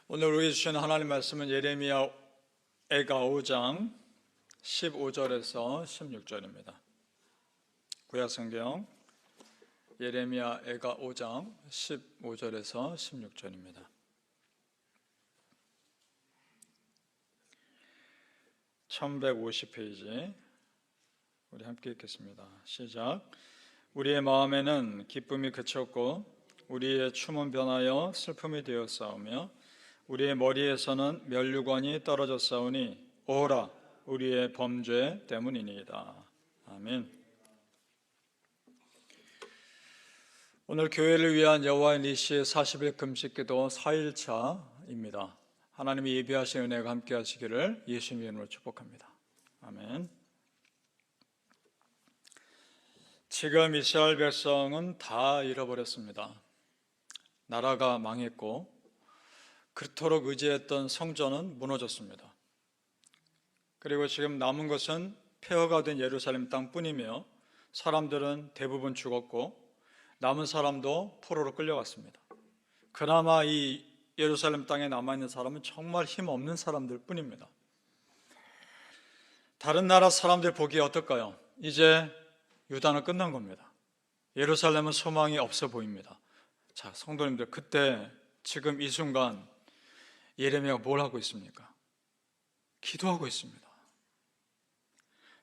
오늘 우리 주신 하나님 말씀은 예레미야 애가 5장 15절에서 16절입니다. 구약성경 예레미야 애가 5장 15절에서 16절입니다. (1150페이지) 우리 함께 읽겠습니다. 시작. 우리의 마음에는 기쁨이 그쳤고 우리의 춤은 변하여 슬픔이 되었사오며 우리의 머리에서는 면류관이 떨어졌사오니 오라 우리의 범죄 때문이니이다. 아멘. 오늘 교회를 위한 여호와의 니시의 40일 금식기도 4일차입니다. 하나님이 예비하신 은혜가 함께 하시기를 예수님의 이름으로 축복합니다. 아멘. 지금 이스라엘 백성은 다 잃어버렸습니다. 나라가 망했고 그토록 의지했던 성전은 무너졌습니다. 그리고 지금 남은 것은 폐허가 된 예루살렘 땅뿐이며 사람들은 대부분 죽었고 남은 사람도 포로로 끌려갔습니다. 그나마 이 예루살렘 땅에 남아있는 사람은 정말 힘없는 사람들 뿐입니다. 다른 나라 사람들 보기에 어떨까요? 이제 유다는 끝난 겁니다. 예루살렘은 소망이 없어 보입니다. 자, 성도님들, 그때 지금 이 순간 예레미야가 뭘 하고 있습니까? 기도하고 있습니다.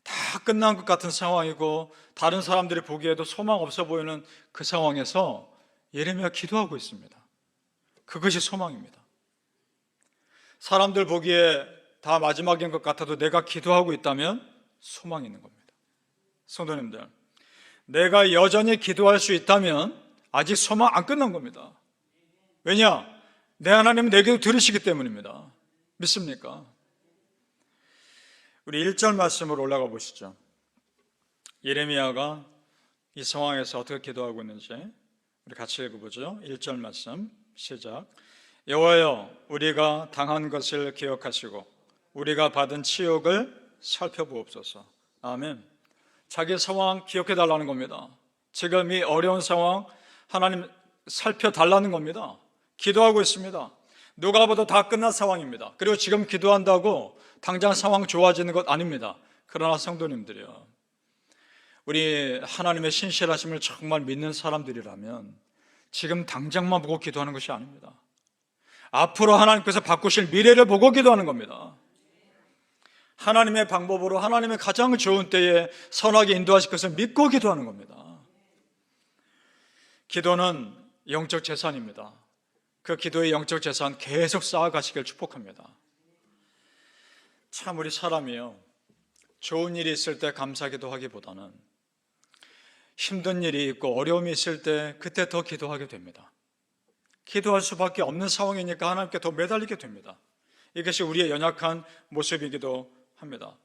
다 끝난 것 같은 상황이고 다른 사람들이 보기에도 소망 없어 보이는 그 상황에서 예레미야가 기도하고 있습니다. 그것이 소망입니다. 사람들 보기에 다 마지막인 것 같아도 내가 기도하고 있다면 소망이 있는 겁니다. 성도님들, 내가 여전히 기도할 수 있다면 아직 소망 안 끝난 겁니다. 왜냐? 내 하나님은 내 기도 들으시기 때문입니다. 믿습니까? 우리 1절 말씀으로 올라가 보시죠. 예레미야가 이 상황에서 어떻게 기도하고 있는지 우리 같이 읽어보죠. 1절 말씀 시작. 여호와여, 우리가 당한 것을 기억하시고 우리가 받은 치욕을 살펴보옵소서. 아멘. 자기 상황 기억해달라는 겁니다. 지금 이 어려운 상황 하나님 살펴달라는 겁니다. 기도하고 있습니다. 누가 봐도 다 끝난 상황입니다. 그리고 지금 기도한다고 당장 상황 좋아지는 것 아닙니다. 그러나 성도님들이요, 우리 하나님의 신실하심을 정말 믿는 사람들이라면 지금 당장만 보고 기도하는 것이 아닙니다. 앞으로 하나님께서 바꾸실 미래를 보고 기도하는 겁니다. 하나님의 방법으로 하나님의 가장 좋은 때에 선하게 인도하실 것을 믿고 기도하는 겁니다. 기도는 영적 재산입니다. 그 기도의 영적 재산 계속 쌓아가시길 축복합니다. 참 우리 사람이요, 좋은 일이 있을 때 감사기도 하기보다는 힘든 일이 있고 어려움이 있을 때 그때 더 기도하게 됩니다. 기도할 수밖에 없는 상황이니까 하나님께 더 매달리게 됩니다. 이것이 우리의 연약한 모습이기도 합니다.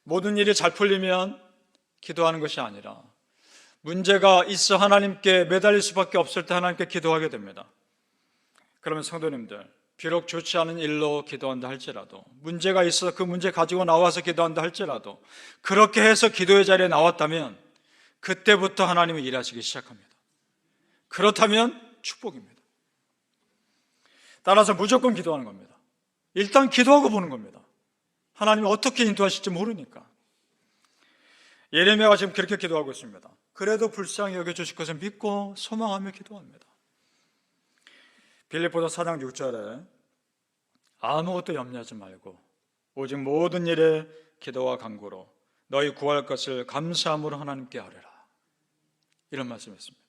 모든 일이 잘 풀리면 기도하는 것이 아니라 문제가 있어 하나님께 매달릴 수밖에 없을 때 하나님께 기도하게 됩니다. 그러면 성도님들, 비록 좋지 않은 일로 기도한다 할지라도, 문제가 있어서 그 문제 가지고 나와서 기도한다 할지라도, 그렇게 해서 기도의 자리에 나왔다면 그때부터 하나님이 일하시기 시작합니다. 그렇다면 축복입니다. 따라서 무조건 기도하는 겁니다. 일단 기도하고 보는 겁니다. 하나님이 어떻게 인도하실지 모르니까. 예레미야가 지금 그렇게 기도하고 있습니다. 그래도 불쌍히 여겨주실 것을 믿고 소망하며 기도합니다. 빌립보서 4장 6절에 아무것도 염려하지 말고 오직 모든 일에 기도와 간구로 너희 구할 것을 감사함으로 하나님께 아뢰라, 이런 말씀이 있습니다.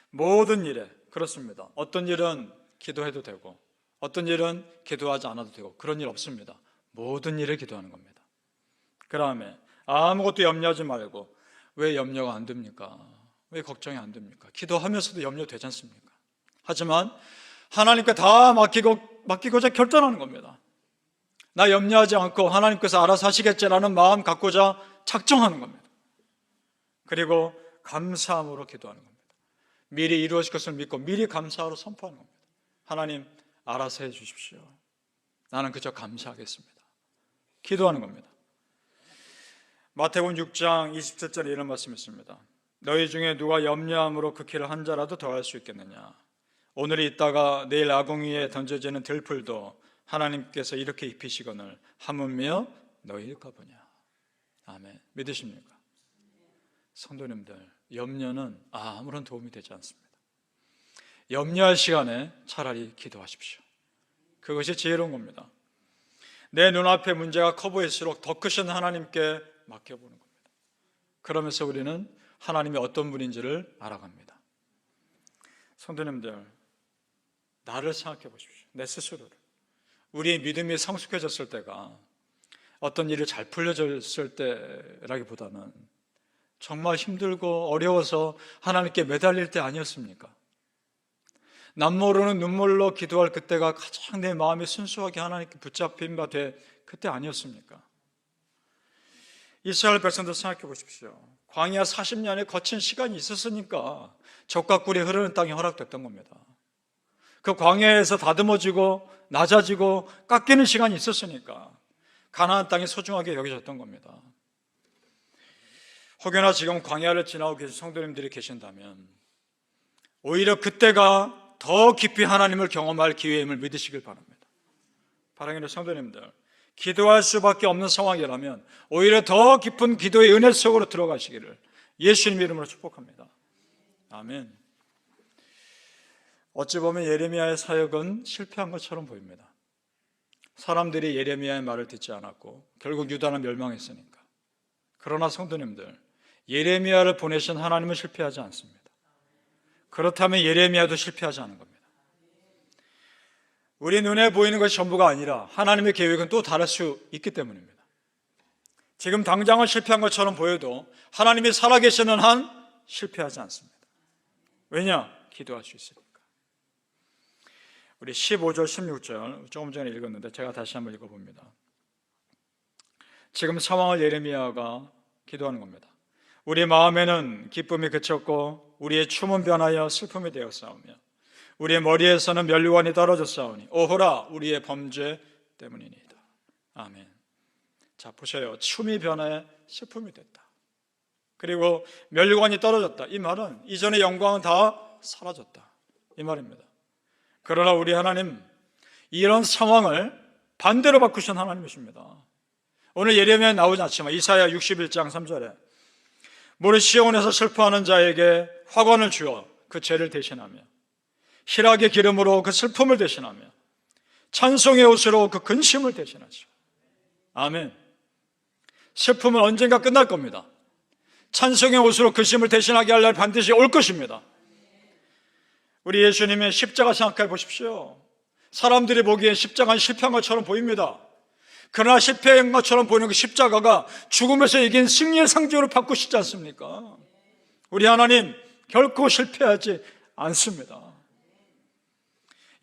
모든 일에, 그렇습니다. 어떤 일은 기도해도 되고 어떤 일은 기도하지 않아도 되고 그런 일 없습니다. 모든 일에 기도하는 겁니다. 그 다음에 아무것도 염려하지 말고, 왜 염려가 안 됩니까? 왜 걱정이 안 됩니까? 기도하면서도 염려되지 않습니까? 하지만 하나님께 다 맡기고자 결단하는 겁니다. 나 염려하지 않고 하나님께서 알아서 하시겠지라는 마음 갖고자 작정하는 겁니다. 그리고 감사함으로 기도하는 겁니다. 미리 이루어질 것을 믿고 미리 감사하러 선포하는 겁니다. 하나님 알아서 해 주십시오. 나는 그저 감사하겠습니다. 기도하는 겁니다. 마태복음 6장 27절에 이런 말씀이 있습니다. 너희 중에 누가 염려함으로 그 길을 한 자라도 더할 수 있겠느냐? 오늘 있다가 내일 아궁이에 던져지는 들풀도 하나님께서 이렇게 입히시거늘 하물며 너희일까 보냐. 아멘. 믿으십니까? 성도님들, 염려는 아무런 도움이 되지 않습니다. 염려할 시간에 차라리 기도하십시오. 그것이 지혜로운 겁니다. 내 눈앞에 문제가 커 보일수록 더 크신 하나님께 맡겨보는 겁니다. 그러면서 우리는 하나님이 어떤 분인지를 알아갑니다. 성도님들, 나를 생각해 보십시오. 내 스스로를. 우리의 믿음이 성숙해졌을 때가 어떤 일이 잘 풀려졌을 때라기보다는 정말 힘들고 어려워서 하나님께 매달릴 때 아니었습니까? 남모르는 눈물로 기도할 그때가 가장 내 마음이 순수하게 하나님께 붙잡힌 바 돼 그때 아니었습니까? 이스라엘 백성들 생각해 보십시오. 광야 40년의 거친 시간이 있었으니까 젖과 꿀이 흐르는 땅이 허락됐던 겁니다. 그 광야에서 다듬어지고 낮아지고 깎이는 시간이 있었으니까 가나안 땅이 소중하게 여겨졌던 겁니다. 혹여나 지금 광야를 지나고 계신 성도님들이 계신다면 오히려 그때가 더 깊이 하나님을 경험할 기회임을 믿으시길 바랍니다. 사랑하는 성도님들, 기도할 수밖에 없는 상황이라면 오히려 더 깊은 기도의 은혜 속으로 들어가시기를 예수님 이름으로 축복합니다. 아멘. 어찌 보면 예레미야의 사역은 실패한 것처럼 보입니다. 사람들이 예레미야의 말을 듣지 않았고 결국 유다는 멸망했으니까. 그러나 성도님들, 예레미야를 보내신 하나님은 실패하지 않습니다. 그렇다면 예레미야도 실패하지 않은 겁니다. 우리 눈에 보이는 것이 전부가 아니라 하나님의 계획은 또 다를 수 있기 때문입니다. 지금 당장은 실패한 것처럼 보여도 하나님이 살아계시는 한 실패하지 않습니다. 왜냐? 기도할 수 있으니까. 우리 15절, 16절 조금 전에 읽었는데 제가 다시 한번 읽어봅니다. 지금 상황을 예레미야가 기도하는 겁니다. 우리 마음에는 기쁨이 그쳤고 우리의 춤은 변하여 슬픔이 되었사오며 우리의 머리에서는 면류관이 떨어졌사오니 오호라 우리의 범죄 때문이니이다. 아멘. 자, 보세요. 춤이 변해 슬픔이 됐다. 그리고 면류관이 떨어졌다. 이 말은 이전의 영광은 다 사라졌다. 이 말입니다. 그러나 우리 하나님, 이런 상황을 반대로 바꾸신 하나님이십니다. 오늘 예레미야에 나오지 않지만 이사야 61장 3절에 무릇 시온에서 슬퍼하는 자에게 화관을 주어 그 죄를 대신하며 희락의 기름으로 그 슬픔을 대신하며 찬송의 옷으로 그 근심을 대신하죠. 아멘. 슬픔은 언젠가 끝날 겁니다. 찬송의 옷으로 근심을 대신하게 할 날 반드시 올 것입니다. 우리 예수님의 십자가 생각해 보십시오. 사람들이 보기엔 십자가는 실패한 것처럼 보입니다. 그러나 실패한 것처럼 보이는 그 십자가가 죽음에서 이긴 승리의 상징으로 바꾸시지 않습니까? 우리 하나님 결코 실패하지 않습니다.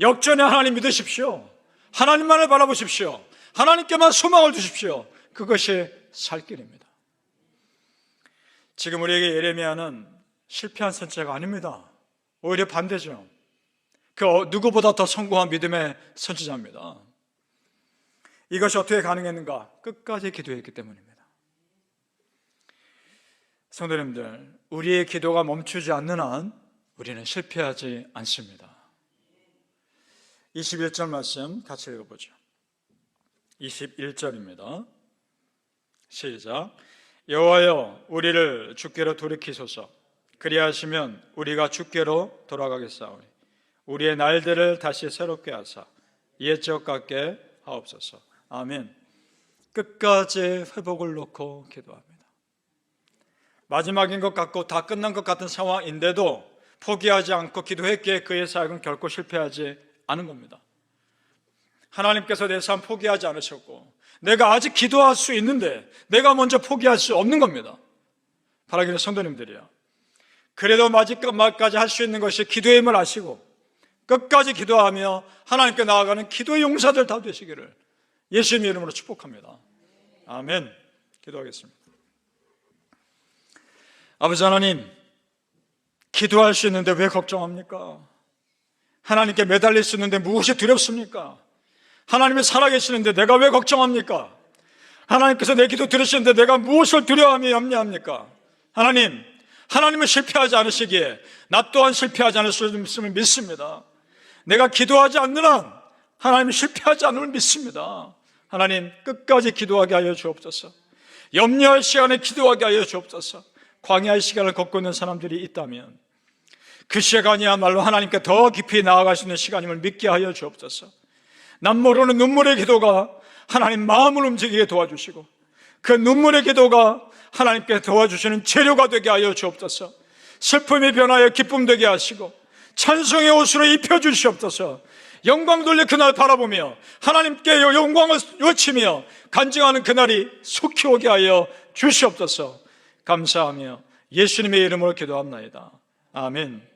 역전의 하나님 믿으십시오. 하나님만을 바라보십시오. 하나님께만 소망을 두십시오. 그것이 살 길입니다. 지금 우리에게 예레미야는 실패한 선지자가 아닙니다. 오히려 반대죠. 그 누구보다 더 성공한 믿음의 선지자입니다. 이것이 어떻게 가능했는가? 끝까지 기도했기 때문입니다. 성도님들, 우리의 기도가 멈추지 않는 한 우리는 실패하지 않습니다. 21절 말씀 같이 읽어보죠. 21절입니다. 시작. 여호와여 우리를 주께로 돌이키소서. 그리하시면 우리가 주께로 돌아가겠사오니 우리의 날들을 다시 새롭게 하사 옛적 같게 하옵소서. 아멘. 끝까지 회복을 놓고 기도합니다. 마지막인 것 같고 다 끝난 것 같은 상황인데도 포기하지 않고 기도했기에 그의 사역은 결코 실패하지 않은 겁니다. 하나님께서 내 삶 포기하지 않으셨고 내가 아직 기도할 수 있는데 내가 먼저 포기할 수 없는 겁니다. 바라기는 성도님들이요, 그래도 마지막까지 할 수 있는 것이 기도의 힘을 아시고 끝까지 기도하며 하나님께 나아가는 기도의 용사들 다 되시기를 예수님의 이름으로 축복합니다. 아멘. 기도하겠습니다. 아버지 하나님, 기도할 수 있는데 왜 걱정합니까? 하나님께 매달릴 수 있는데 무엇이 두렵습니까? 하나님이 살아계시는데 내가 왜 걱정합니까? 하나님께서 내 기도 들으시는데 내가 무엇을 두려워하며 염려합니까? 하나님은 실패하지 않으시기에 나 또한 실패하지 않을 수 있음을 믿습니다. 내가 기도하지 않는 한 하나님 실패하지 않음을 믿습니다. 하나님 끝까지 기도하게 하여 주옵소서. 염려할 시간에 기도하게 하여 주옵소서. 광야의 시간을 걷고 있는 사람들이 있다면 그 시간이야말로 하나님께 더 깊이 나아갈 수 있는 시간임을 믿게 하여 주옵소서. 남 모르는 눈물의 기도가 하나님 마음을 움직이게 도와주시고 그 눈물의 기도가 하나님께 도와주시는 재료가 되게 하여 주옵소서. 슬픔이 변하여 기쁨 되게 하시고 찬송의 옷으로 입혀주시옵소서. 영광 돌려 그날 바라보며 하나님께 영광을 외치며 간증하는 그날이 속히 오게 하여 주시옵소서. 감사하며 예수님의 이름으로 기도합나이다. 아멘.